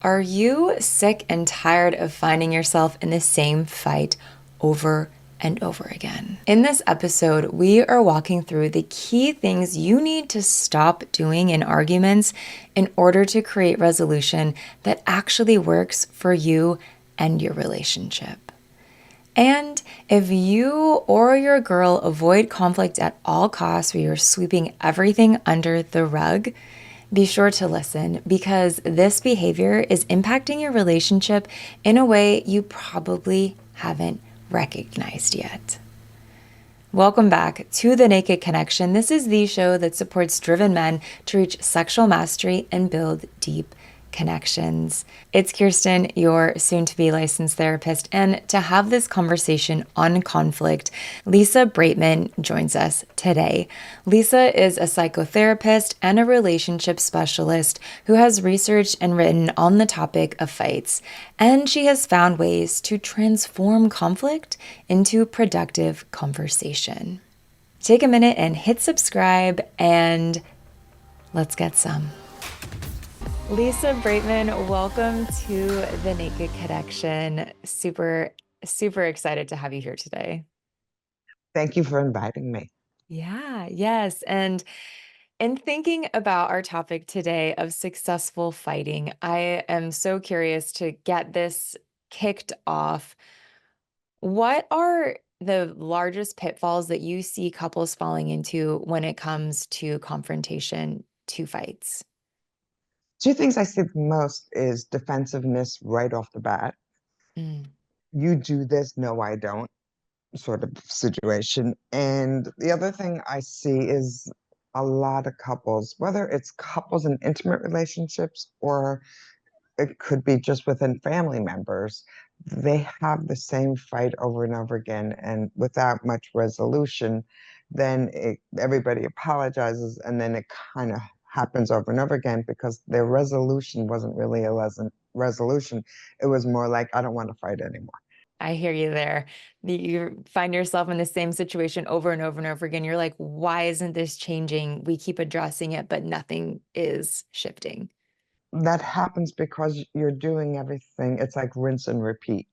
Are you sick and tired of finding yourself in the same fight over and over again? In this episode, we are walking through the key things you need to stop doing in arguments in order to create resolution that actually works for you and your relationship. And if you or your girl avoid conflict at all costs, where you're sweeping everything under the rug, be sure to listen because this behavior is impacting your relationship in a way you probably haven't recognized yet. Welcome back to The Naked Connection. This is the show that supports driven men to reach sexual mastery and build deep connections. It's Kirsten, your soon to be licensed therapist, and to have this conversation on conflict, Lisa Breitman joins us today. Lisa is a psychotherapist and a relationship specialist who has researched and written on the topic of fights, and she has found ways to transform conflict into productive conversation. Take a minute and hit subscribe, and let's get some. Lisa Breitman, welcome to the Naked Connection. Super excited to have you here today. Thank you for inviting me. Yeah, yes. And in thinking about our topic today of successful fighting, I am so curious to get this kicked off. What are the largest pitfalls that you see couples falling into when it comes to confrontation to fights? Two things I see the most is defensiveness right off the bat. Mm, You do this, no, I don't, sort of situation. And the other thing I see is a lot of couples, whether it's couples in intimate relationships or it could be just within family members, they have the same fight over and over again and without much resolution. Everybody apologizes and then it kind of happens over and over again because their resolution wasn't really a resolution. It was more like, I don't want to fight anymore. I hear you there. You find yourself in the same situation over and over and over again. You're like, why isn't this changing? We keep addressing it, but nothing is shifting. That happens because you're doing everything. It's like rinse and repeat.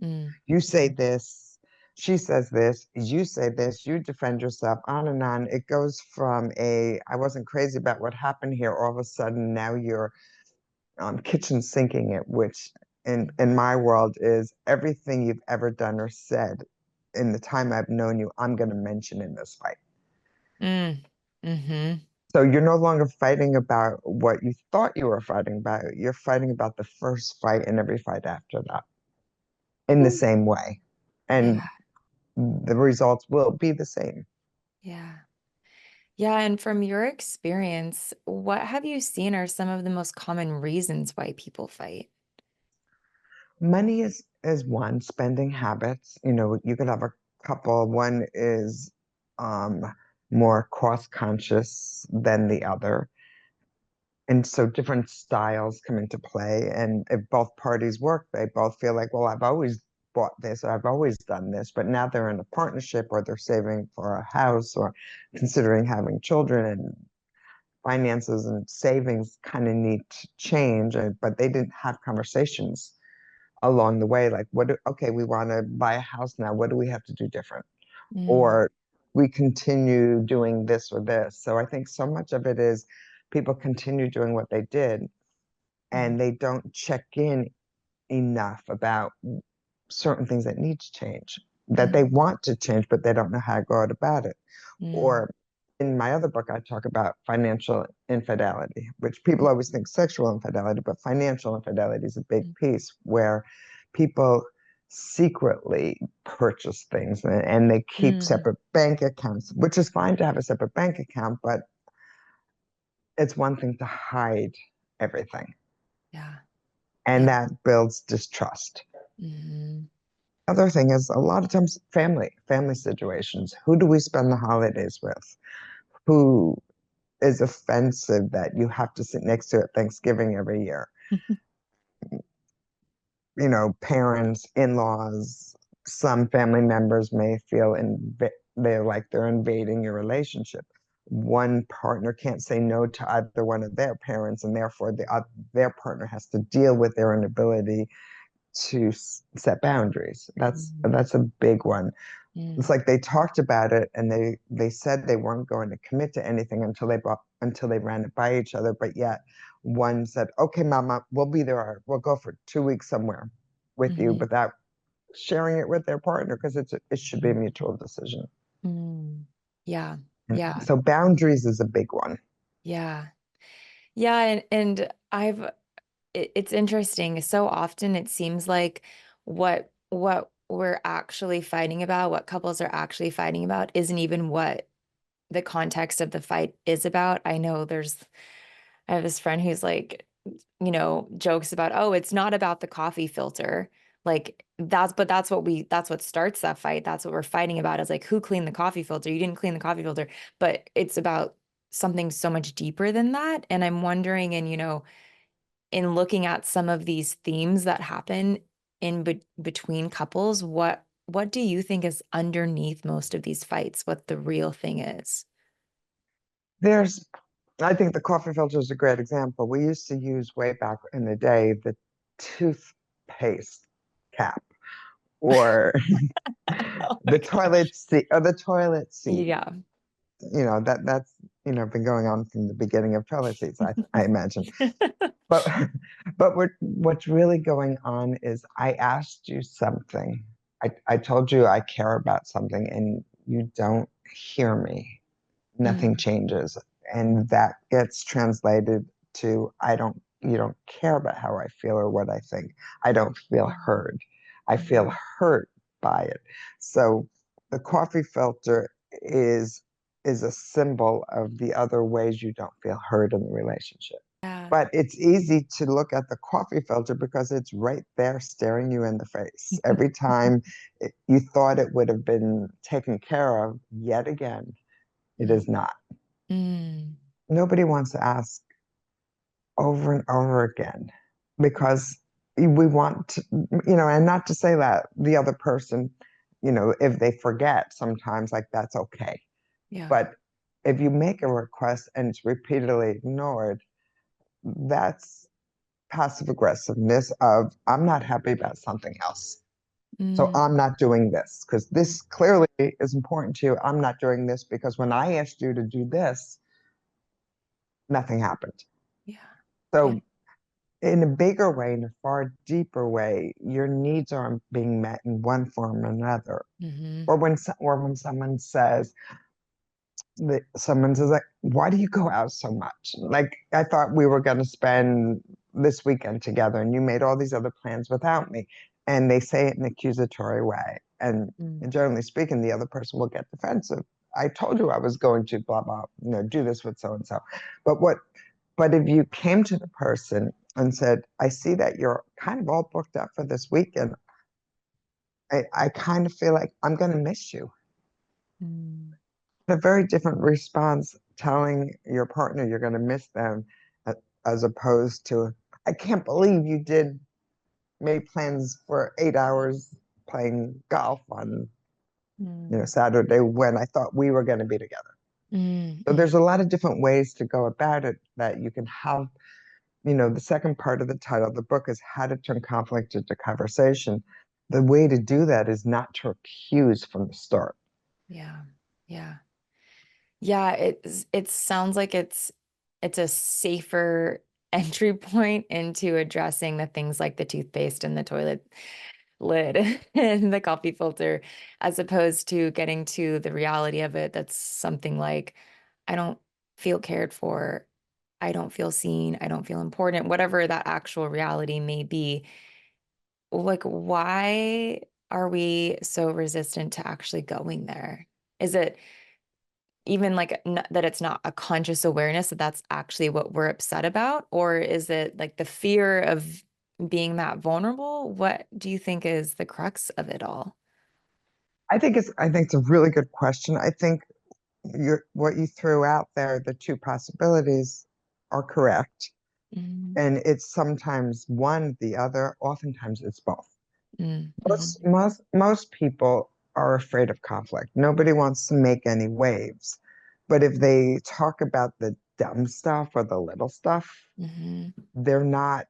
Mm, You say this, she says this, you say this, you defend yourself, on and on. It goes from I wasn't crazy about what happened here, all of a sudden now you're kitchen sinking it, which in my world is everything you've ever done or said in the time I've known you, I'm going to mention in this fight. mm, mm-hmm. So you're no longer fighting about what you thought you were fighting about. You're fighting about the first fight and every fight after that in the same way. Yeah, And the results will be the same. yeah. Yeah, and from your experience, what have you seen are some of the most common reasons why people fight? Money is one, spending habits. You know, you could have a couple. One is um, more cost conscious than the other. And so different styles come into play. And if both parties work, they both feel like, well, I've always bought this, or I've always done this, but now they're in a partnership or they're saving for a house or considering having children and finances and savings kind of need to change, but they didn't have conversations along the way, like okay, we want to buy a house now, what do we have to do different, Mm, or we continue doing this or this. So I think so much of it is people continue doing what they did mm, and they don't check in enough about certain things that need to change, that they mm, want to change but they don't know how to go out about it. mm, Or in my other book, I talk about financial infidelity, which people always think sexual infidelity, but financial infidelity is a big mm, piece where people secretly purchase things and they keep mm. separate bank accounts, which is fine to have a separate bank account, but it's one thing to hide everything. Yeah, And yeah. that builds distrust. Mhm. Other thing is a lot of times family situations. Who do we spend the holidays with? Who is offensive that you have to sit next to at Thanksgiving every year? You know, parents, in-laws, some family members may feel they're like they're invading your relationship. one partner can't say no to either one of their parents, and therefore their partner has to deal with their inability to set boundaries. That's a big one. It's Mm. like they talked about it and they said they weren't going to commit to anything until they ran it by each other. But yet one said, "Okay, Mama, we'll be there. We'll go for 2 weeks somewhere with you," Mhm. without sharing it with their partner because it should be a Mhm. mutual decision. Mm. Yeah. And Yeah. so boundaries is a big one. Yeah. Yeah. And it's interesting. So often it seems like what we're actually fighting about, what couples are actually fighting about, isn't even what the context of the fight is about. I have this friend who's like, jokes about, oh, it's not about the coffee filter. Like that's what starts that fight. That's what we're fighting about is like, who cleaned the coffee filter? You didn't clean the coffee filter, but it's about something so much deeper than that. And I'm wondering, and in looking at some of these themes that happen in between couples, what do you think is underneath most of these fights? What the real thing is? There's, I think the coffee filter is a great example. We used to use way back in the day the toothpaste cap or Oh my gosh. the toilet seat. Yeah. That's been going on from the beginning of toilet seats, I imagine. But what's really going on is I asked you something. I told you I care about something and you don't hear me. Nothing Mm, changes. And that gets translated to you don't care about how I feel or what I think. I don't feel mm, heard. I feel mhm. hurt by it. So the coffee filter is a symbol of the other ways you don't feel heard in the relationship. Yeah. But it's easy to look at the coffee filter because it's right there staring you in the face. Every time you thought it would have been taken care of, yet again, it Mm, is not. mm, Nobody wants to ask over and over again because we want to, and not to say that the other person, if they forget sometimes, like that's okay. yeah. But if you make a request and it's repeatedly ignored, that's passive aggressiveness of I'm not happy about something else. So Mm, I'm not doing this because this clearly is important to you. I'm not doing this because when I asked you to do this, nothing happened. yeah. Yeah. So in a bigger way, in a far deeper way, your needs aren't being met in one form or another. Hmm. Or when someone says like, "Why do you go out so much? Like I thought we were going to spend this weekend together, and you made all these other plans without me." And they say it in an accusatory way, and Mm, generally speaking, the other person will get defensive. I told you I was going to blah blah, do this with so and so. But what? But if you came to the person and said, "I see that you're kind of all booked up for this weekend. I kind of feel like I'm going to miss you." mm, A very different response telling your partner you're going to miss them as opposed to, I can't believe you did made plans for 8 hours playing golf on mm, Saturday when I thought we were going to be together. mm, So mm. there's a lot of different ways to go about it that you can have. The second part of the title of the book is How to Turn Conflict into Conversation. The way to do that is not to accuse from the start. Yeah. Yeah. Yeah, it sounds like it's a safer entry point into addressing the things like the toothpaste and the toilet lid and the coffee filter, as opposed to getting to the reality of it. That's something like, I don't feel cared for, I don't feel seen, I don't feel important, whatever that actual reality may be. Like, why are we so resistant to actually going there? Is it even like that it's not a conscious awareness that that's actually what we're upset about? Or is it like the fear of being that vulnerable? What do you think is the crux of it all? I think it's a really good question. I think what you threw out there, the two possibilities are correct. Mm, And it's sometimes one, the other, oftentimes it's both. mm, Most, mhm, most, most people are afraid of conflict. Nobody wants to make any waves. But if they talk about the dumb stuff or the little stuff, Hmm. they're not,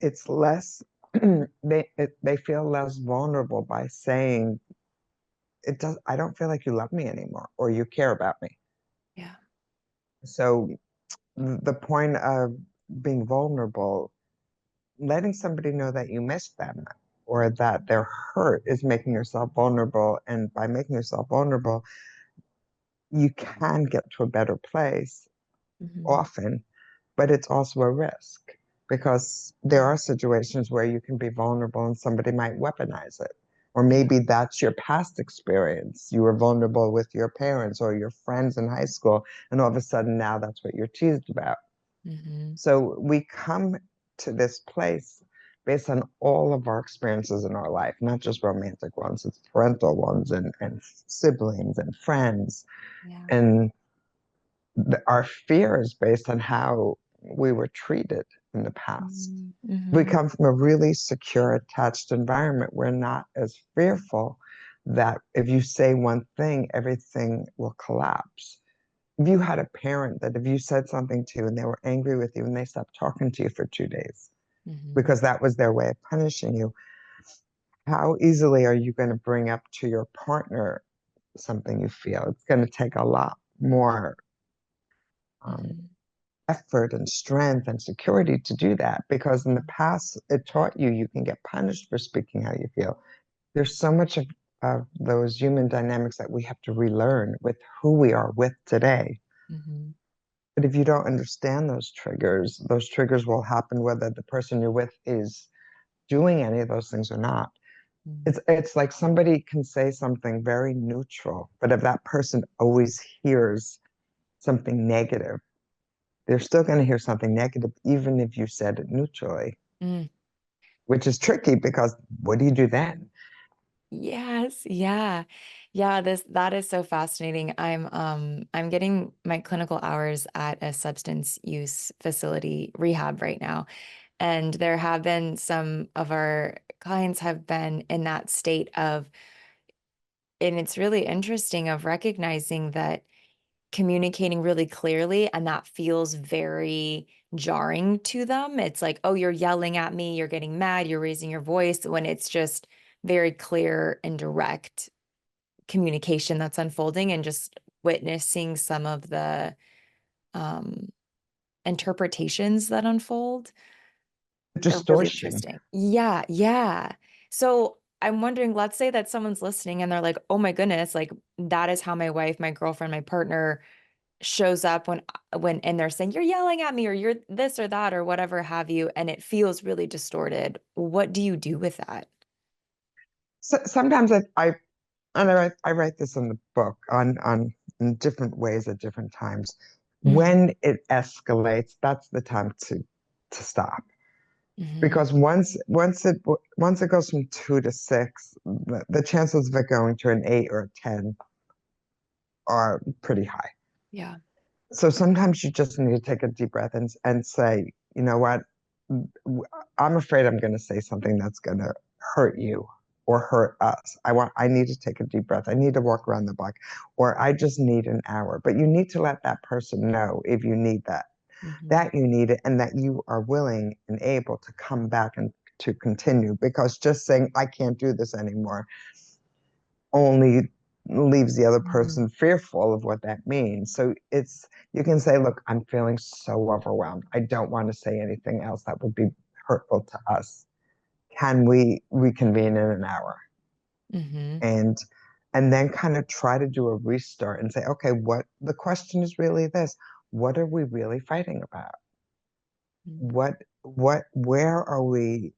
it's less, they feel less vulnerable by saying, I don't feel like you love me anymore or you care about me. Yeah. So the point of being vulnerable, letting somebody know that you miss them or that they're hurt is making yourself vulnerable. And by making yourself vulnerable, you can get to a better place Hmm. often, but it's also a risk because there are situations where you can be vulnerable and somebody might weaponize it. Or Yeah. maybe that's your past experience. You were vulnerable with your parents or your friends in high school, and all of a sudden now that's what you're teased about. Hmm. So we come to this place based on all of our experiences in our life, not just romantic ones, it's parental ones and siblings and friends. Yeah. And our fear is based on how we were treated in the past. We Hmm. come from a really secure, attached environment. We're not as fearful that if you say one thing, everything will collapse. If you had a parent that if you said something to and they were angry with you and they stopped talking to you for 2 days Hmm. because that was their way of punishing you, how easily are you going to bring up to your partner something you feel? It's going to take a lot more um, Hmm. effort and strength and security to do that because in the past it taught you you can get punished for speaking how you feel. There's so much of those human dynamics that we have to relearn with who we are with today. Hmm. But if you don't understand those triggers will happen whether the person you're with is doing any of those things or not. It's like somebody can say something very neutral, but if that person always hears something negative, they're still going to hear something negative, even if you said it neutrally, Mm. which is tricky because what do you do then? Yes, yeah. Yeah, this that is so fascinating. I'm getting my clinical hours at a substance use facility rehab right now. And there have been some of our clients have been in that state of, and it's really interesting of recognizing that communicating really clearly and that feels very jarring to them. It's like, oh, you're yelling at me, you're getting mad, you're raising your voice when it's just very clear and direct communication that's unfolding and just witnessing some of the um, interpretations that unfold are really Distortion. interesting. Yeah, yeah. So I'm wondering, let's say that someone's listening and they're like, oh my goodness, like that is how my wife, my girlfriend, my partner shows up when and they're saying you're yelling at me or you're this or that or whatever have you, and it feels really distorted. What do you do with that? So, sometimes I write this in the book on in different ways at different times. Mm. When it escalates, that's the time to stop. Hmm. Because once it goes from 2 to 6, the chances of it going to an 8 or a 10 are pretty high. Yeah. So sometimes you just need to take a deep breath and say, you know what? I'm afraid I'm going to say something that's going to hurt you or hurt us. I need to take a deep breath. I need to walk around the block, or I just need an hour. But you need to let that person know if you need Hmm. that you need it, and that you are willing and able to come back and to continue. Because just saying I can't do this anymore only leaves the other Hmm. person fearful of what that means. So you can say, look, I'm feeling so overwhelmed. I don't want to say anything else that would be hurtful to us. Can we reconvene in an hour? Hmm. And and then kind of try to do a restart and say, okay, what the question is really this. What are we really fighting about? What where are we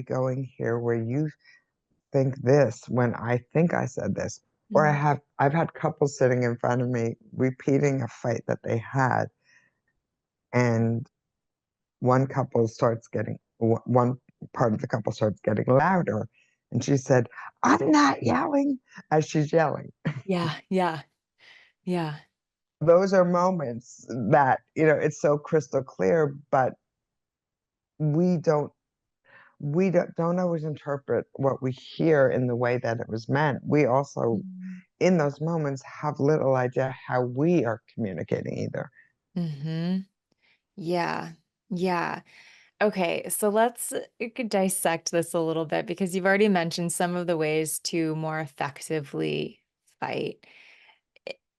going here where you think this when I think I said this? Or Hmm. I've had couples sitting in front of me repeating a fight that they had, and one part of the couple starts getting louder, and she said, "I'm not yelling," as she's yelling. Yeah, yeah, yeah. Those are moments that, it's so crystal clear, but we don't don't always interpret what we hear in the way that it was meant. We also Mhm. in those moments have little idea how we are communicating either. Mm-hmm. Yeah. Yeah. Okay, so let's dissect this a little bit because you've already mentioned some of the ways to more effectively fight.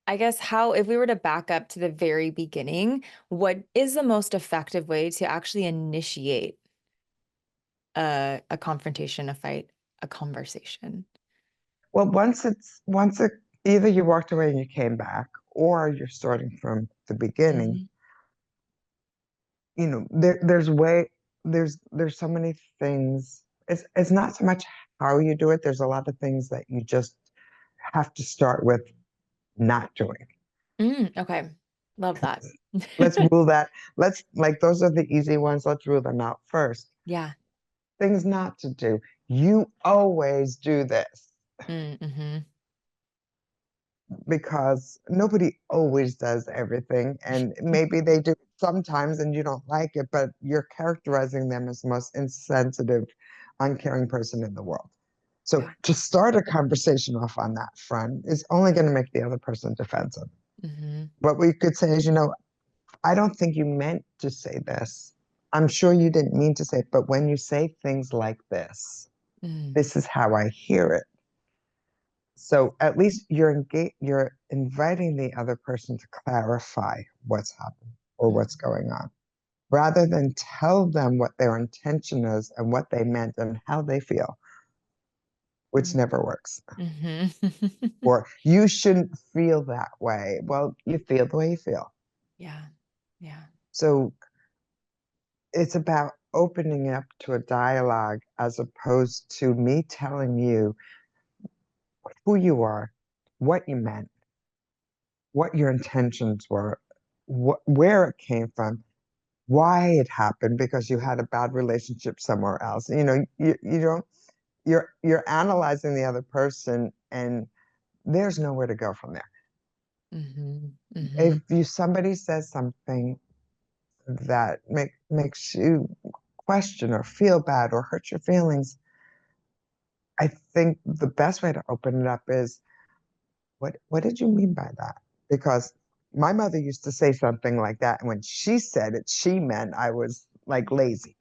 I guess how, if we were to back up to the very beginning, what is the most effective way to actually initiate a confrontation, a fight, a conversation? Well, once it either you walked away and you came back, or you're starting from the beginning, Hmm. there's so many things. It's not so much how you do it. There's a lot of things that you just have to start with not doing. Okay, love that. Let's rule that. Let's like those are the easy ones. Let's rule them out first. Yeah. Things not to do. You always do this Mm-hmm. because nobody always does everything. And maybe they do sometimes and you don't like it, but you're characterizing them as the most insensitive, uncaring person in the world. So Yeah. to start a conversation off on that front is only going to make the other person defensive. Mm-hmm. What we could say is, I don't think you meant to say this. I'm sure you didn't mean to say it, but when you say things like Mm-hmm. this is how I hear it. So at least you're inviting the other person to clarify what's happening or what's going on, rather than tell them what their intention is and what they meant and how they feel, which never works. Mm-hmm. Or you shouldn't feel that way. Well, you feel the way you feel. Yeah. Yeah. So it's about opening up to a dialogue as opposed to me telling you who you are, what you meant, what your intentions were, where it came from, why it happened because you had a bad relationship somewhere else. You don't you're analyzing the other person and there's nowhere to go from there. Mm-hmm. Mm-hmm. If somebody says something that makes you question or feel bad or hurt your feelings, I think the best way to open it up is what did you mean by that? Because my mother used to say something like that, and when she said it, she meant I was like lazy.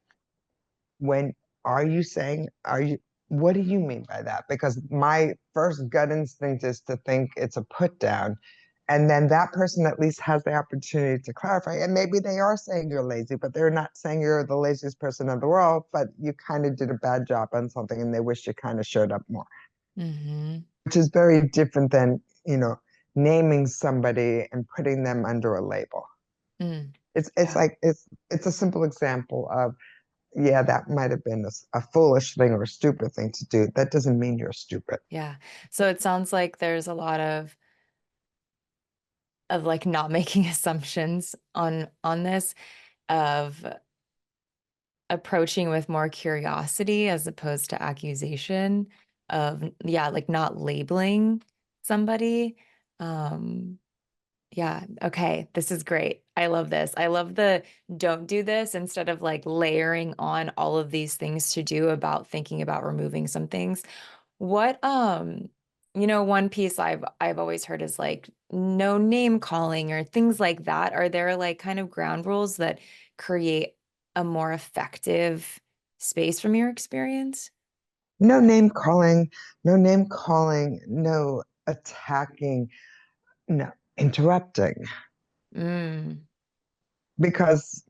When are you saying are you what do you mean by that? Because my first gut instinct is to think it's a put down. And then that person at least has the opportunity to clarify. And maybe they are saying you're lazy, but they're not saying you're the laziest person in the world, but you kind of did a bad job on something and they wish you kind of showed up more, Mm-hmm. which is very different than, naming somebody and putting them under a label. Mm. It's Yeah. like it's a simple example of, yeah, that might have been a foolish thing or a stupid thing to do. That doesn't mean you're stupid. Yeah. So it sounds like there's a lot of like not making assumptions on this, of approaching with more curiosity as opposed to accusation, of yeah, like not labeling somebody. Um Yeah. Okay. This is great. I love this. I love the don't do this instead of like layering on all of these things to do about thinking about removing some things. What, one piece I've always heard is like no name calling or things like that. Are there like kind of ground rules that create a more effective space from your experience? No name calling, no name calling, no attacking, no interrupting. Mm, Because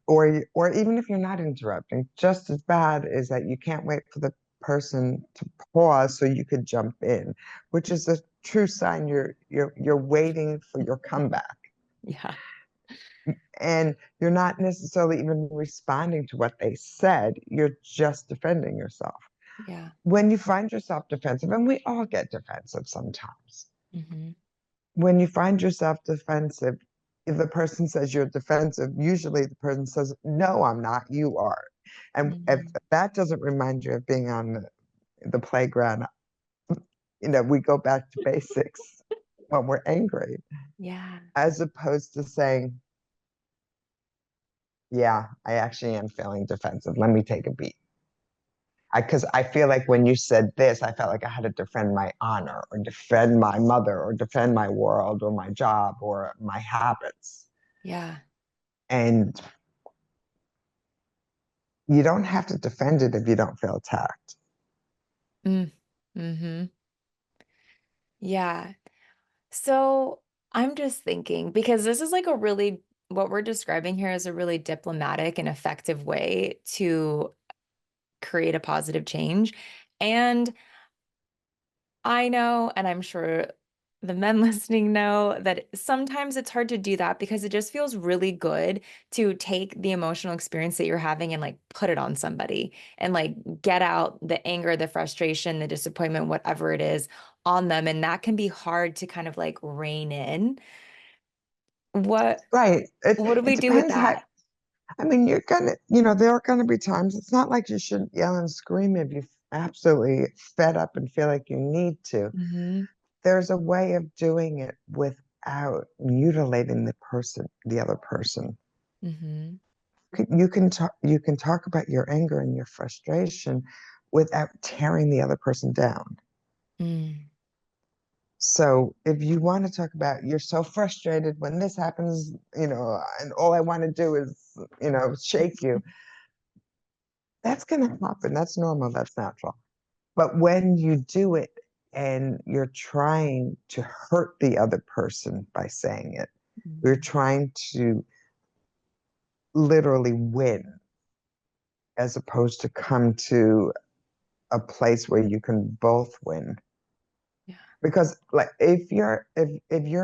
or even if you're not interrupting, just as bad is that you can't wait for the person to pause so you could jump in, which is a true sign you're waiting for your comeback. yeah. And you're not necessarily even responding to what they said, you're just defending yourself. Yeah. When you find yourself defensive, and we all get defensive sometimes, Hmm. when you find yourself defensive, if the person says you're defensive, usually the person says, no, I'm not, you are. And if Hmm. that doesn't remind you of being on the playground, we go back to basics when we're angry, Yeah. as opposed to saying, yeah, I actually am feeling defensive. Let me take a beat. Because I feel like when you said this, I felt like I had to defend my honor or defend my mother or defend my world or my job or my habits. Yeah. And you don't have to defend it if you don't feel attacked. Mm. Mm-hmm. Yeah. So I'm just thinking, because this is like a really, what we're describing here is a really diplomatic and effective way to create a positive change. And I know, and I'm sure the men listening know that sometimes it's hard to do that because it just feels really good to take the emotional experience that you're having and like put it on somebody and like get out the anger, the frustration, the disappointment, whatever it is on them. And that can be hard to kind of like rein in. What Right. what do It we do with depends how, that? I mean, you're gonna, there are gonna be times, it's not like you shouldn't yell and scream if you're absolutely fed up and feel like you need to. Hmm. There's a way of doing it without mutilating the other person. Hmm. You can talk about your anger and your frustration without tearing the other person down. Mm. So if you want to talk about you're so frustrated when this happens, and all I want to do is, shake you, that's going to happen. That's normal. That's natural. But when you do it and you're trying to hurt the other person by saying it, you're Mm. trying to literally win as opposed to come to a place where you can both win. Yeah. Because like if your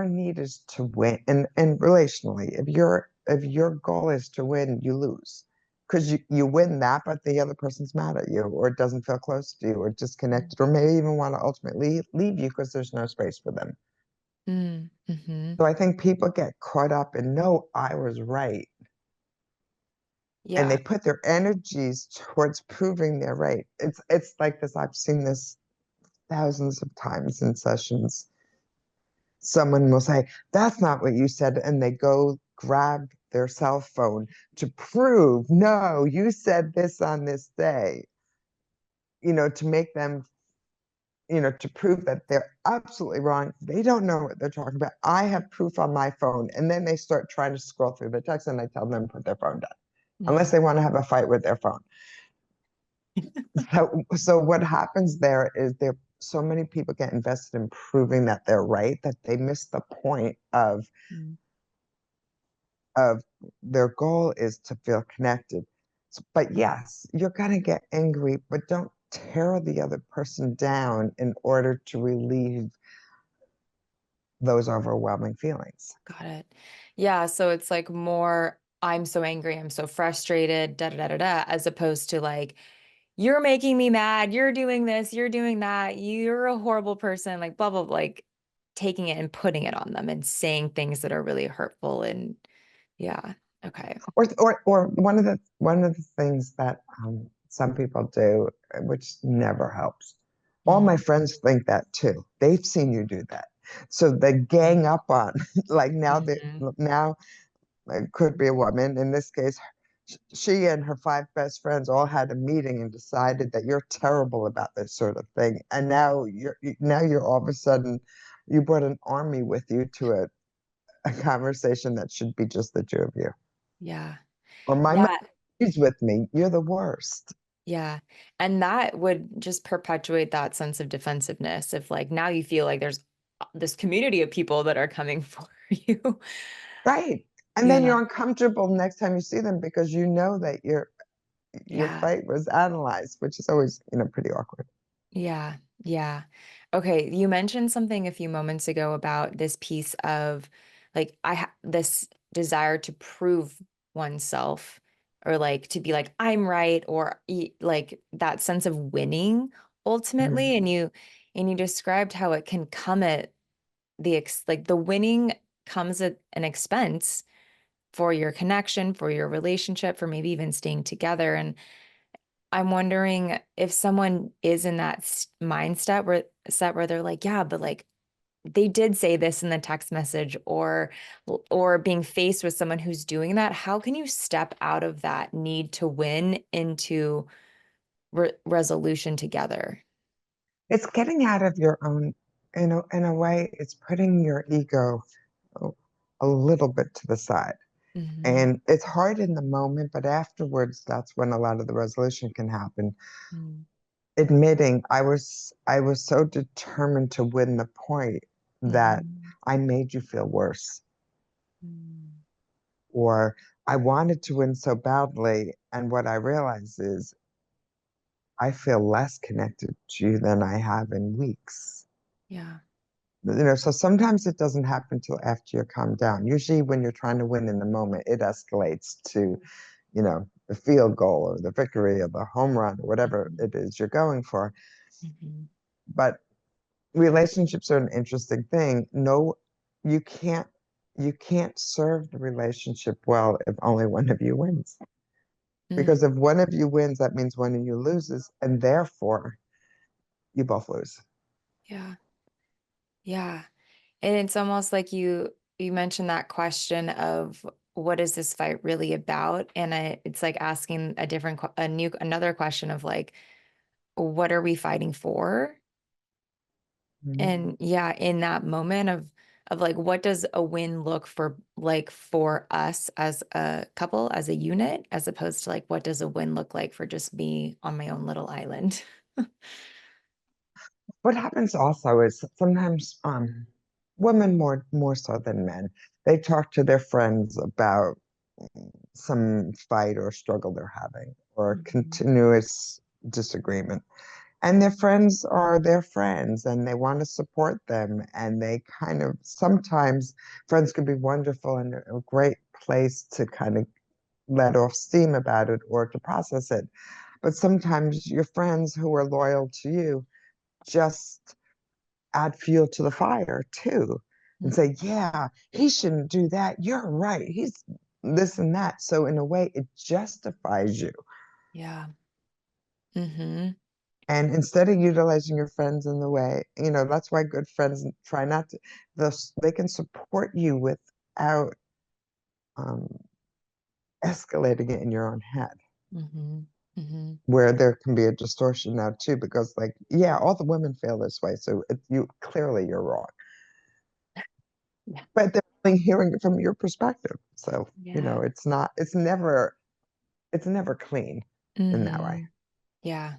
need is to win and relationally, if your goal is to win, you lose. Because you win that, but the other person's mad at you or doesn't feel close to you or disconnected or maybe even want to ultimately leave you because there's no space for them. Mm. Hmm. So I think people get caught up in no, I was right. And Yeah. they put their energies towards proving they're right. It's like this, I've seen this thousands of times in sessions. Someone will say, that's not what you said. And they go grab their cell phone to prove, no, you said this on this day, to make them, to prove that they're absolutely wrong. They don't know what they're talking about. I have proof on my phone. And then they start trying to scroll through the text and I tell them to put their phone down, unless Mm. they want to have a fight with their phone. So what happens there is there so many people get invested in proving that they're right that they miss the point Mm. of their goal is to feel connected. But yes, you're going to get angry, but don't tear the other person down in order to relieve those overwhelming feelings. Got it. Yeah, so it's like more, I'm so angry, I'm so frustrated, da da da da da, as opposed to like, you're making me mad, you're doing this, you're doing that, you're a horrible person, like blah blah, blah, like taking it and putting it on them and saying things that are really hurtful and yeah. Okay. Or one of the things that some people do, which never helps. All my Mm. friends think that too. They've seen you do that, so they gang up on like Mhm. now it could be a woman. In this case, she and her five best friends all had a meeting and decided that you're terrible about this sort of thing. And now you're all of a sudden you brought an army with you to a conversation that should be just the two of you. Yeah. Or my mom Yeah. is with me. You're the worst. Yeah. And that would just perpetuate that sense of defensiveness if like now you feel like there's this community of people that are coming for you. Right. And then Yeah. you're uncomfortable next time you see them because you know that your Yeah. fight was analyzed, which is always, pretty awkward. Yeah. Yeah. Okay. You mentioned something a few moments ago about this piece of like, I have this desire to prove oneself or like to be like, I'm right, or like that sense of winning Mhm. ultimately. And you described how it can come at like the winning comes at an expense for your connection, for your relationship, for maybe even staying together. And I'm wondering if someone is in that mindset where they're like, yeah, but like they did say this in the text message or being faced with someone who's doing that, how can you step out of that need to win into resolution together. It's getting out of your own, in a way, it's putting your ego a, a little bit to the side. Mm-hmm. And it's hard in the moment, but afterwards, that's when a lot of the resolution can happen. Admitting I was so determined to win the point that Mm-hmm. I made you feel worse, Mm-hmm. or I wanted to win so badly, and what I realize is I feel less connected to you than I have in weeks. Yeah. So sometimes it doesn't happen till after you calm down. Usually when you're trying to win in the moment, it escalates to, the field goal or the victory or the home run or whatever Mm-hmm. it is you're going for. Mm-hmm. But relationships are an interesting thing. No, you can't you can't serve the relationship well if only one of you wins. Mm. Because if one of you wins, that means one of you loses, and therefore you both lose. Yeah. Yeah. And it's almost like you mentioned that question of what is this fight really about? And it's like asking a different another question of like, what are we fighting for? Mhm. And yeah, in that moment of like what does a win look for like for us as a couple, as a unit, as opposed to like what does a win look like for just me on my own little island? What happens also is sometimes women more so than men, they talk to their friends about some fight or struggle they're having or Mhm. continuous disagreement. And their friends are their friends and they want to support them. And they kind of sometimes friends can be wonderful and a great place to kind of let off steam about it or to process it. But sometimes your friends who are loyal to you just add fuel to the fire too and Mhm. say, yeah, he shouldn't do that. You're right. He's this and that. So in a way, it justifies you. Yeah. Hmm. And instead of utilizing your friends in the way, that's why good friends try not to, they can support you without um, escalating it in your own head, Hmm. Hmm. where there can be a distortion now too, because like, yeah, all the women feel this way. So clearly you're wrong. Yeah. But they're only hearing it from your perspective. So, Yeah. it's never clean in that way. Hmm. Yeah.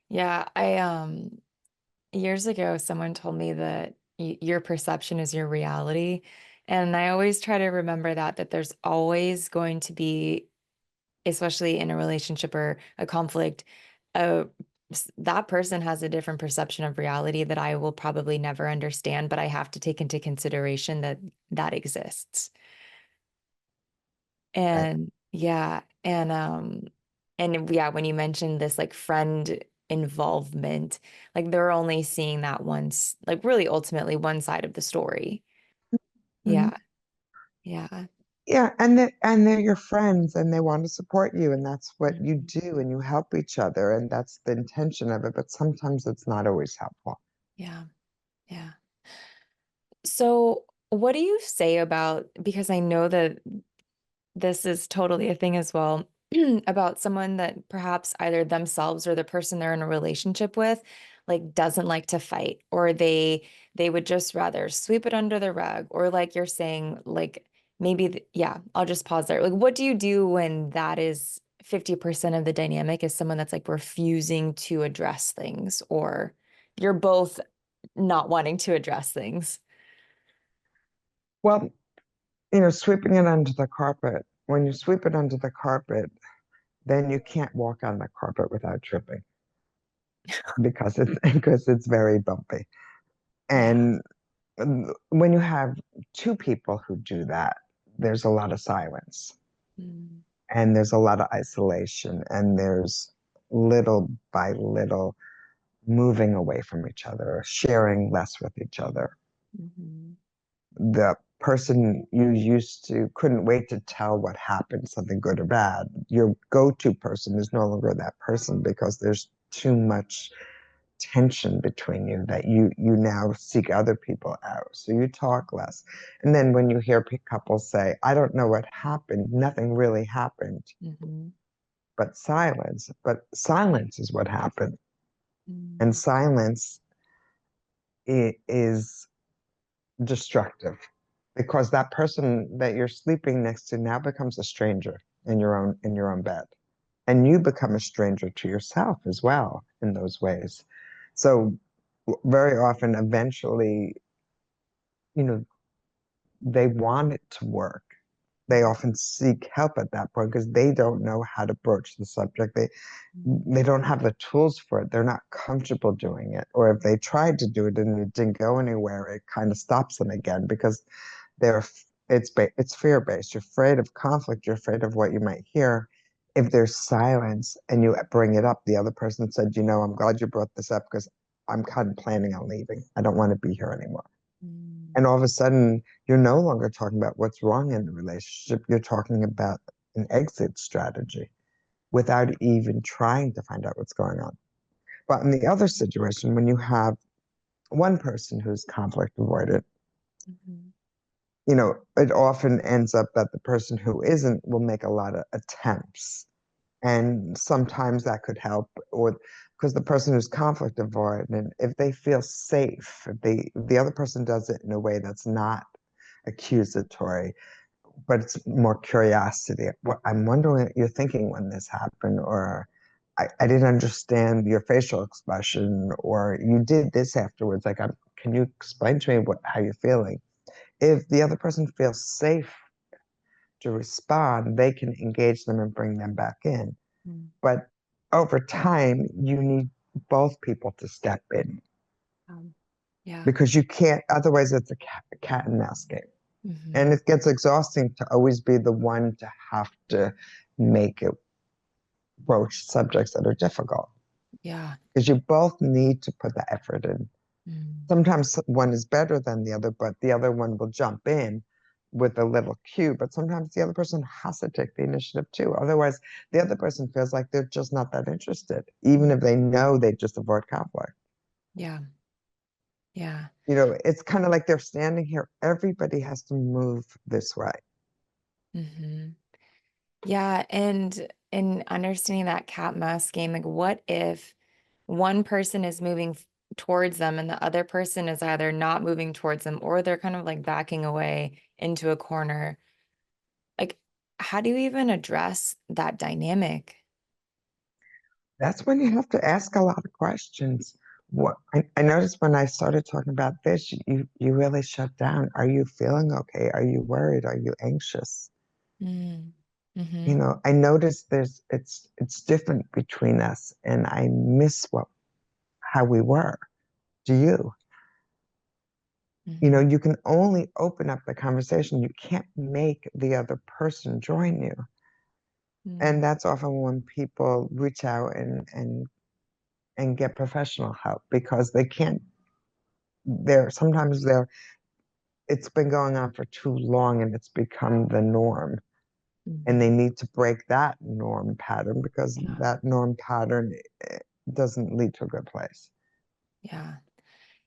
Yeah. Years ago, someone told me that your perception is your reality. And I always try to remember that there's always going to be, especially in a relationship or a conflict, uh, that person has a different perception of reality that I will probably never understand, but I have to take into consideration that that exists. Right. And yeah, and yeah, when you mentioned this like friend involvement, like they're only seeing that once, like really ultimately one side of the story. Mhm. Yeah. Yeah. Yeah, and they're your friends and they want to support you and that's what you Mhm. do and you help each other and that's the intention of it, but sometimes it's not always helpful. Yeah. Yeah. So, what do you say about, because I know that this is totally a thing as well, about someone that perhaps either themselves or the person they're in a relationship with like doesn't like to fight, or they would just rather sweep it under the rug, or like you're saying like maybe yeah, I'll just pause there. Like what do you do when that is 50% of the dynamic is someone that's like refusing to address things, or you're both not wanting to address things? Well, sweeping it under the carpet, when you sweep it under the carpet, then you can't walk on the carpet without tripping because it's because it's very bumpy. Yeah. And when you have two people who do that, there's a lot of silence Mm. and there's a lot of isolation and there's little by little moving away from each other, sharing less with each other. Mhm. The person you used to couldn't wait to tell what happened, something good or bad. Your go-to person is no longer that person because there's too much tension between you that you now seek other people out. So you talk less. And then when you hear couples say, I don't know what happened, nothing really happened, Mhm. but silence. But silence is what happened. And Mm. silence is destructive because that person that you're sleeping next to now becomes a stranger in your own bed. And you become a stranger to yourself as well in those ways. So very often, eventually, you know, they want it to work. They often seek help at that point because they don't know how to broach the subject. They don't have the tools for it. They're not comfortable doing it. Or if they tried to do it and it didn't go anywhere, it kind of stops them again because they're it's fear-based. You're afraid of conflict. You're afraid of what you might hear. If there's silence and you bring it up, the other person said, I'm glad you brought this up because I'm kind of planning on leaving. I don't want to be here anymore. Mm. And all of a sudden, you're no longer talking about what's wrong in the relationship. You're talking about an exit strategy without even trying to find out what's going on. But in the other situation, when you have one person who's conflict avoidant, Mhm. it often ends up that the person who isn't will make a lot of attempts. And sometimes that could help, or because the person who's conflict avoidant, if they feel safe, if the other person does it in a way that's not accusatory, but it's more curiosity. I'm wondering what you're thinking when this happened, or I didn't understand your facial expression, or you did this afterwards. Can you explain to me how you're feeling? If the other person feels safe to respond, they can engage them and bring them back in. Mm. But over time, you need both people to step in Um, yeah. because you can't, otherwise, it's a cat and mouse game. And Hmm. it gets exhausting to always be the one to have to make it broach subjects that are difficult Yeah. because you both need to put the effort in. Mm. Sometimes one is better than the other, but the other one will jump in with a little cue. But sometimes the other person has to take the initiative too. Otherwise, the other person feels like they're just not that interested, even if they know they just avoid conflict. Yeah. Yeah. It's kind of like they're standing here. Everybody has to move this way. Hmm. Yeah. And in understanding that cat mouse game, like what if one person is moving towards them and the other person is either not moving towards them or they're kind of like backing away into a corner? Like, how do you even address that dynamic? That's when you have to ask a lot of questions. What I noticed when I started talking about this, you really shut down. Are you feeling okay? Are you worried? Are you anxious? Mm. Hmm. I noticed it's different between us, and I miss how we were. Do you? Hmm. You can only open up the conversation. You can't make the other person join you. And Mm. that's often when people reach out and get professional help because they can't sometimes it's been going on for too long and it's become the norm. And they Hmm. need to break that norm pattern because Yeah. that norm pattern doesn't lead to a good place. Yeah.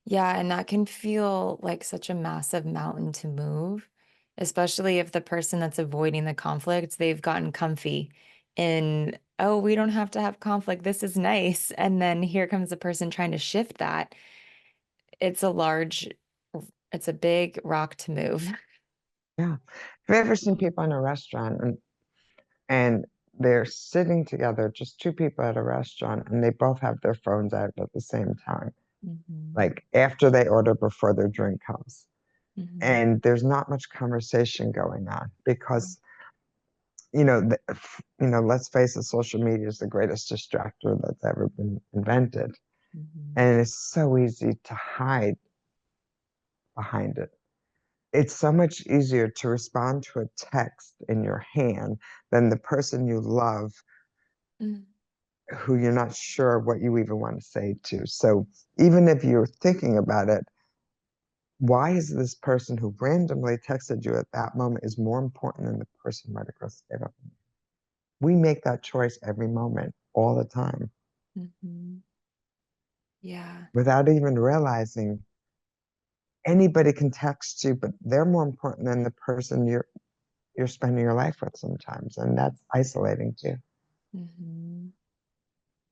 Yeah, and that can feel like such a massive mountain to move, especially if the person that's avoiding the conflict, they've gotten comfy in, oh, we don't have to have conflict. This is nice. And then here comes the person trying to shift that. It's a large, it's a big rock to move. Yeah. Have you ever seen people in a restaurant and they're sitting together, just two people at a restaurant, and they both have their phones out at the same time, Hmm. like after they order, before their drink comes. Hmm. And there's not much conversation going on because you know, the, let's face it, social media is the greatest distractor that's ever been invented. Hmm. And it's so easy to hide behind it. It's so much easier to respond to a text in your hand than the person you love Hmm. who you're not sure what you even want to say to. So even if you're thinking about it, why is this person who randomly texted you at that moment is more important than the person right across the table? We make that choice every moment, all the time, Hmm. Yeah. without even realizing anybody can text you, but they're more important than the person you're spending your life with sometimes, and that's isolating too. Hmm.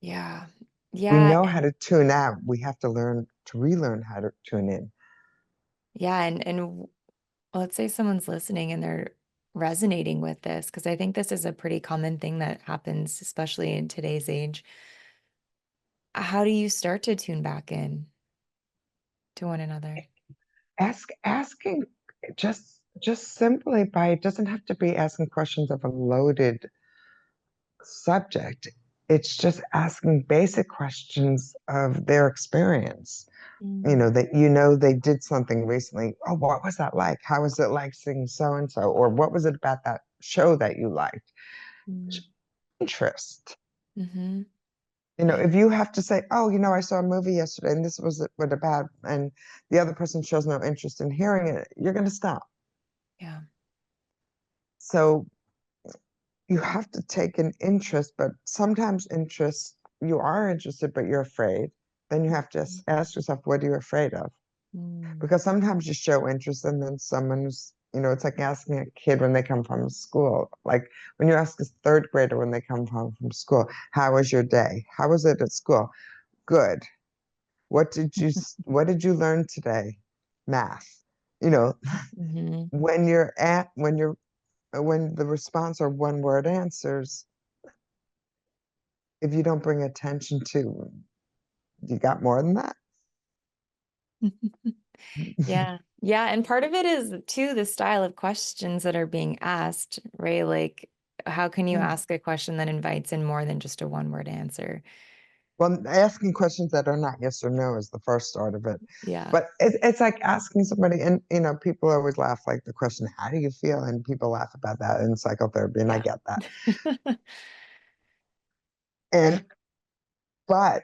Yeah. We Yeah. know how to tune out. We have to learn to relearn how to tune in. Yeah. Let's say someone's listening and they're resonating with this, because I think this is a pretty common thing that happens, especially in today's age. How do you start to tune back in to one another? Asking just simply by, it doesn't have to be asking questions of a loaded subject. It's just asking basic questions of their experience. Mm, That they did something recently. Oh, what was that like? How was it like seeing so and so? Or what was it about that show that you liked? mm, Interest. mm-hmm. Yeah. If you have to say, oh, I saw a movie yesterday and this was what about, and the other person shows no interest in hearing it, you're going to stop. Yeah. So you have to take an interest, but sometimes you are interested, but you're afraid. Then you have to ask yourself, what are you afraid of? Mm, Because sometimes you show interest and then it's like asking a kid when they come from school. Like when you ask a third grader when they come home from school, how was your day? How was it at school? Good. What did you learn today? Math. You know, mm-hmm. when the response are one word answers, if you don't bring attention to, you got more than that. Yeah. Yeah. And part of it is too the style of questions that are being asked, right? Like, how can you Yeah. ask a question that invites in more than just a one-word answer? Well, asking questions that are not yes or no is the first start of it. Yeah. But it's like asking somebody, and people always laugh, like the question, how do you feel? And people laugh about that in psychotherapy, and I Yeah. get that. And but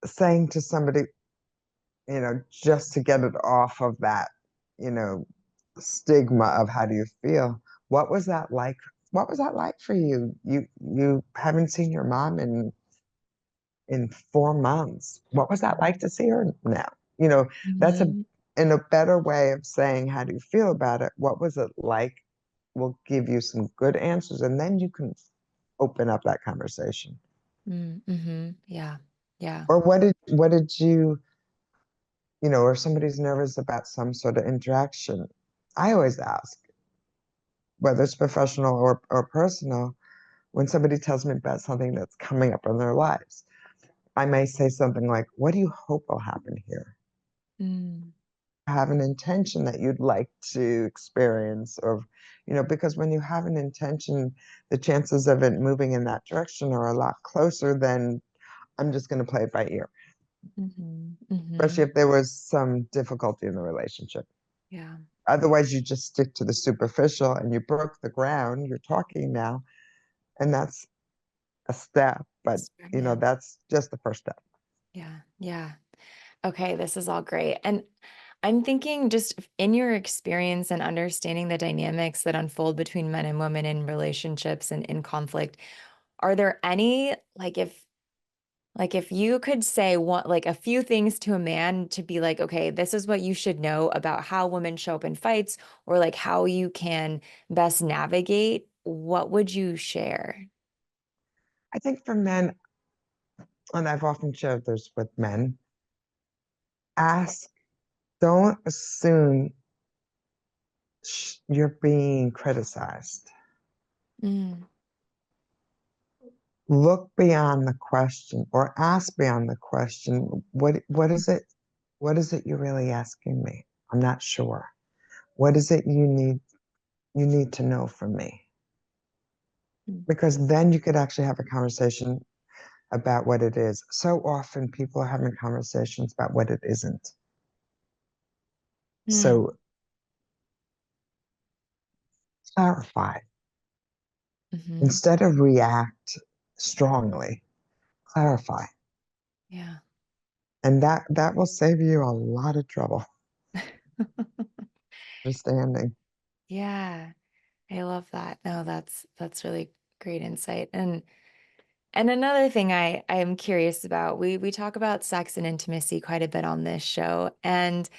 saying to somebody, just to get it off of that, you know, stigma of how do you feel? What was that like? What was that like for you? You haven't seen your mom in 4 months. What was that like to see her now? You know, that's Hmm. in a better way of saying how do you feel about it? What was it like? Will give you some good answers, and then you can open up that conversation. Mm-hmm. Yeah. Yeah. Or what did or somebody's nervous about some sort of interaction. I always ask, whether it's professional or personal, when somebody tells me about something that's coming up in their lives. I may say something like, what do you hope will happen here? Mm, Have an intention that you'd like to experience, or because when you have an intention, the chances of it moving in that direction are a lot closer than I'm just going to play it by ear, mm-hmm. Mm-hmm. especially if there was some difficulty in the relationship. Yeah. Otherwise, you just stick to the superficial and you broke the ground. You're talking now, and that's a step, but Yeah. that's just the first step. Yeah. Yeah. Okay, this is all great. And I'm thinking just in your experience and understanding the dynamics that unfold between men and women in relationships and in conflict, are there any like if you could say one like a few things to a man to be like, okay, this is what you should know about how women show up in fights or like how you can best navigate, what would you share? I think for men, and I've often shared this with men, ask, don't assume you're being criticized. Mm, Look beyond the question, or ask beyond the question. What is it you're really asking me? I'm not sure. What is it you need to know from me? mm, Because then you could actually have a conversation about what it is. So often people are having conversations about what it isn't. mm, So clarify. mhm. Instead of react strongly, clarify. Yeah. And that will save you a lot of trouble. Understanding. Yeah. I love that. No, that's really great insight. And another thing I am curious about, we talk about sex and intimacy quite a bit on this show, and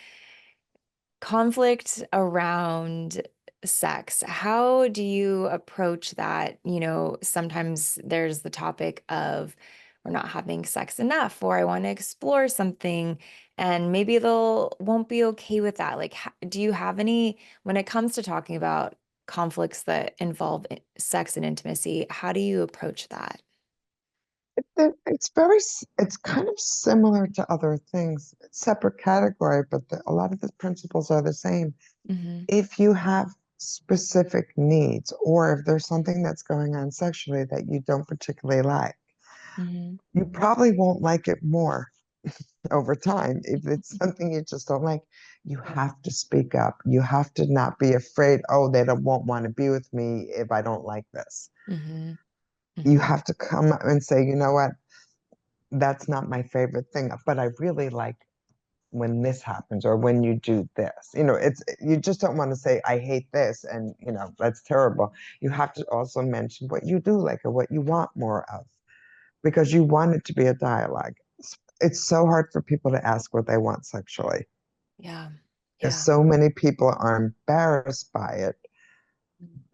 conflict around sex. How do you approach that? You know, sometimes there's the topic of we're not having sex enough, or I want to explore something, and maybe they'll won't be okay with that. Like, do you have any, when it comes to talking about conflicts that involve sex and intimacy, how do you approach that? It's kind of similar to other things, separate category, but a lot of the principles are the same. Hmm. If you have specific needs, or if there's something that's going on sexually that you don't particularly like, Hmm. you probably won't like it more over time. If it's something you just don't like, you have to speak up. You have to not be afraid, oh, won't want to be with me if I don't like this. Hmm. You Hmm. have to come up and say, you know what, that's not my favorite thing, but I really like when this happens or when you do this. You just don't want to say, I hate this, and that's terrible. You have to also mention what you do like or what you want more of, because you want it to be a dialogue. It's so hard for people to ask what they want sexually, Yeah. because Yeah. so many people are embarrassed by it,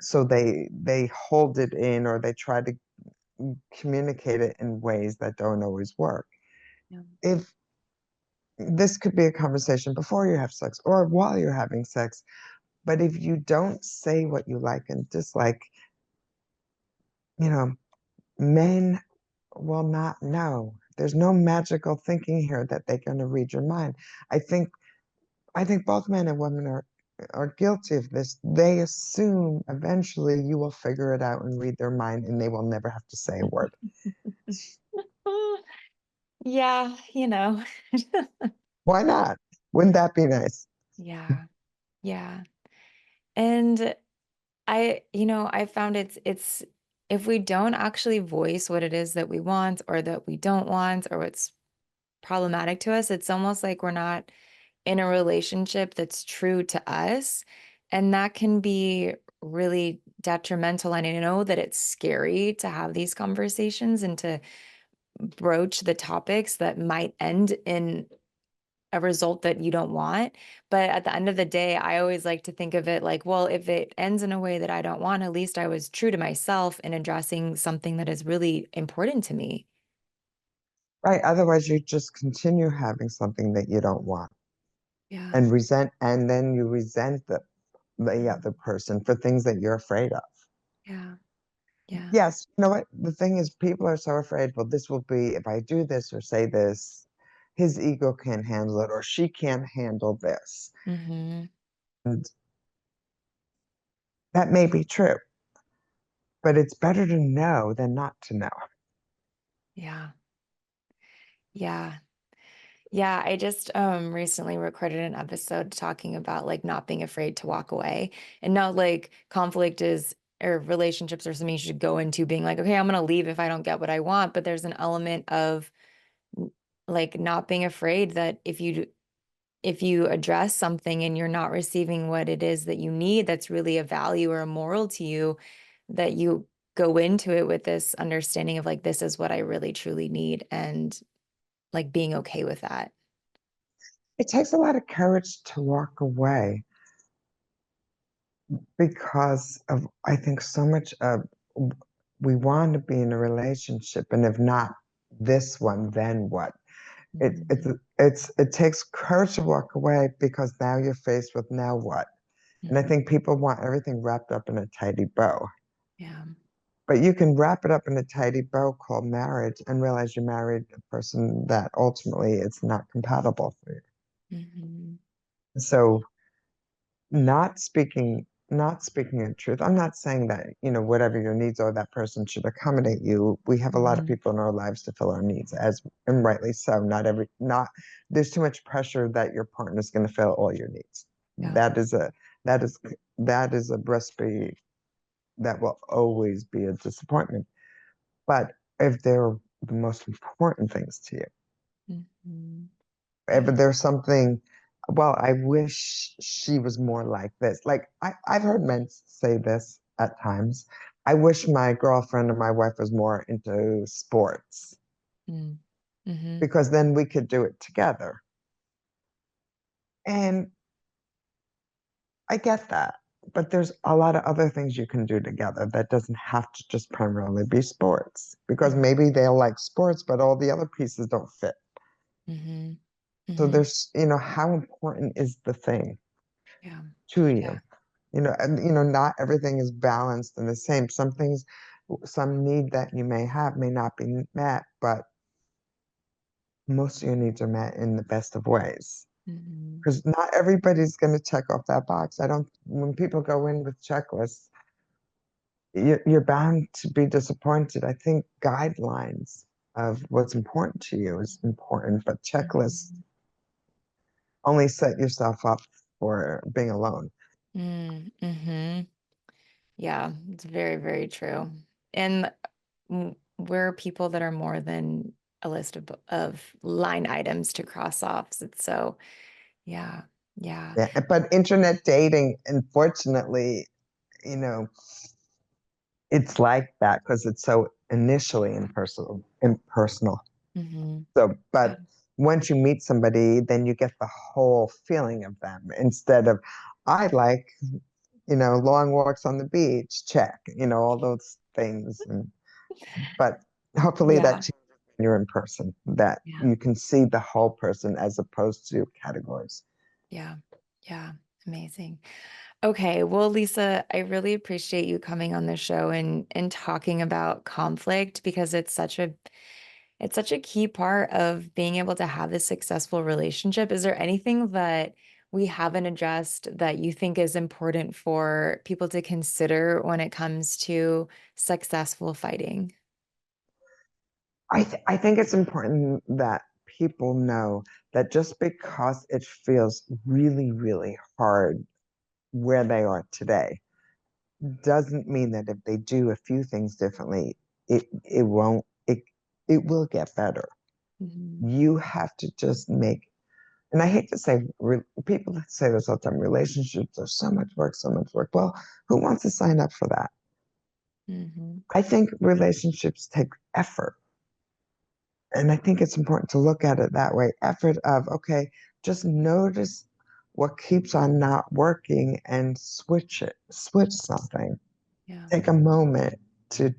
so they hold it in, or they try to communicate it in ways that don't always work. Yeah. If this could be a conversation before you have sex or while you're having sex, but if you don't say what you like and dislike, you know, men will not know. There's no magical thinking here that they're going to read your mind. I think I think both men and women are guilty of this. They assume eventually you will figure it out and read their mind, and they will never have to say a word. Yeah, you know. Why not? Wouldn't that be nice? Yeah. Yeah. And I found it's if we don't actually voice what it is that we want or that we don't want or what's problematic to us, it's almost like we're not in a relationship that's true to us. And that can be really detrimental. And I know that it's scary to have these conversations and to broach the topics that might end in a result that you don't want. But at the end of the day, I always like to think of it like, well, if it ends in a way that I don't want, at least I was true to myself in addressing something that is really important to me. Right. Otherwise, you just continue having something that you don't want Yeah. and and then you resent the Yeah. other person for things that you're afraid of. Yeah. Yeah. Yes, you know what? The thing is, people are so afraid, well, this will be, if I do this or say this, his ego can't handle it, or she can't handle this. Hmm. And that may be true, but it's better to know than not to know. Yeah. Yeah. Yeah, I just recently recorded an episode talking about like not being afraid to walk away and not like conflict is or relationships or something you should go into being like, okay, I'm gonna leave if I don't get what I want. But there's an element of like not being afraid that if you address something and you're not receiving what it is that you need, that's really a value or a moral to you, that you go into it with this understanding of like, this is what I really truly need and like being okay with that. It takes a lot of courage to walk away because of, I think, so much of we want to be in a relationship, and if not this one, then what? It it's Mhm. it takes courage to walk away because now you're faced with now what? And I Mhm. think people want everything wrapped up in a tidy bow. Yeah. But you can wrap it up in a tidy bow called marriage and realize you married a person that ultimately it's not compatible for you. Mhm. So not speaking in truth. I'm not saying that, whatever your needs are, that person should accommodate you. We have a lot of Mhm. people in our lives to fill our needs, as and rightly so. Not there's too much pressure that your partner is going to fill all your needs. Yeah. That is that is a recipe that will always be a disappointment. But if they're the most important things to you, Mhm. if Yeah. there's something, well, I wish she was more like this. Like I've heard men say this at times. I wish my girlfriend or my wife was more into sports Mm. Mhm. because then we could do it together. And I get that. but there's a lot of other things you can do together that doesn't have to just primarily be sports, because maybe they'll like sports, but all the other pieces don't fit. Mm-hmm. So Mm-hmm. there's, how important is the thing Yeah. to Yeah. you? And not everything is balanced and the same. Some things, some need that you may have may not be met, but most of your needs are met in the best of ways. Mm-hmm. Because not everybody's going to check off that box. When people go in with checklists, you're bound to be disappointed. I think guidelines of what's important to you is important, but checklists only set yourself up for being alone. Mm-hmm. Yeah, it's very, very true. And we're people that are more than a list of line items to cross off. So, yeah, yeah. Yeah, but internet dating, unfortunately, you know, it's like that because it's so initially impersonal. Mm-hmm. So, Yeah. but once you meet somebody, then you get the whole feeling of them instead of, I like, long walks on the beach, check, all those things. But hopefully that Yeah. changes when you're in person, that Yeah. you can see the whole person as opposed to categories. Yeah. Yeah. Amazing. Okay. Well, Lisa, I really appreciate you coming on the show and talking about conflict because it's such a key part of being able to have this successful relationship. Is there anything that we haven't addressed that you think is important for people to consider when it comes to successful fighting? I think it's important that people know that just because it feels really, really hard where they are today doesn't mean that if they do a few things differently, it won't it will get better. Mhm. You have to just make, and I hate to say, people that say this all the time, relationships are so much work, so much work. Well, who wants to sign up for that? Mhm. I think relationships take effort. And I think it's important to look at it that way. Effort of, okay, just notice what keeps on not working and switch something. Yeah. Take a moment to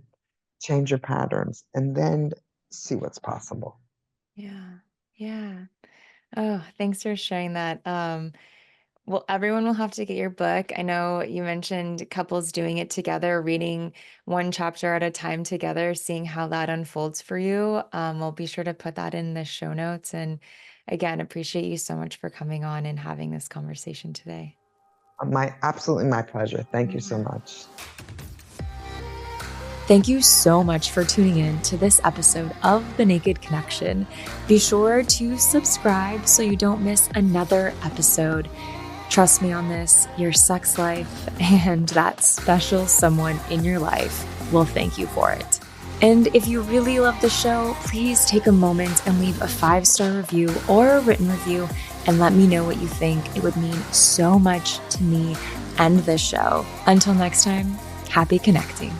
change your patterns and then see what's possible. Yeah. Yeah. Oh, thanks for sharing that. Well, everyone will have to get your book. I know you mentioned couples doing it together, reading one chapter at a time together, seeing how that unfolds for you. We'll be sure to put that in the show notes. And again, appreciate you so much for coming on and having this conversation today. Absolutely my pleasure. Thank you so Yeah. much. Thank you so much for tuning in to this episode of The Naked Connection. Be sure to subscribe so you don't miss another episode. Trust me on this, your sex life and that special someone in your life will thank you for it. And if you really love the show, please take a moment and leave a 5-star review or a written review and let me know what you think. It would mean so much to me and this show. Until next time, happy connecting.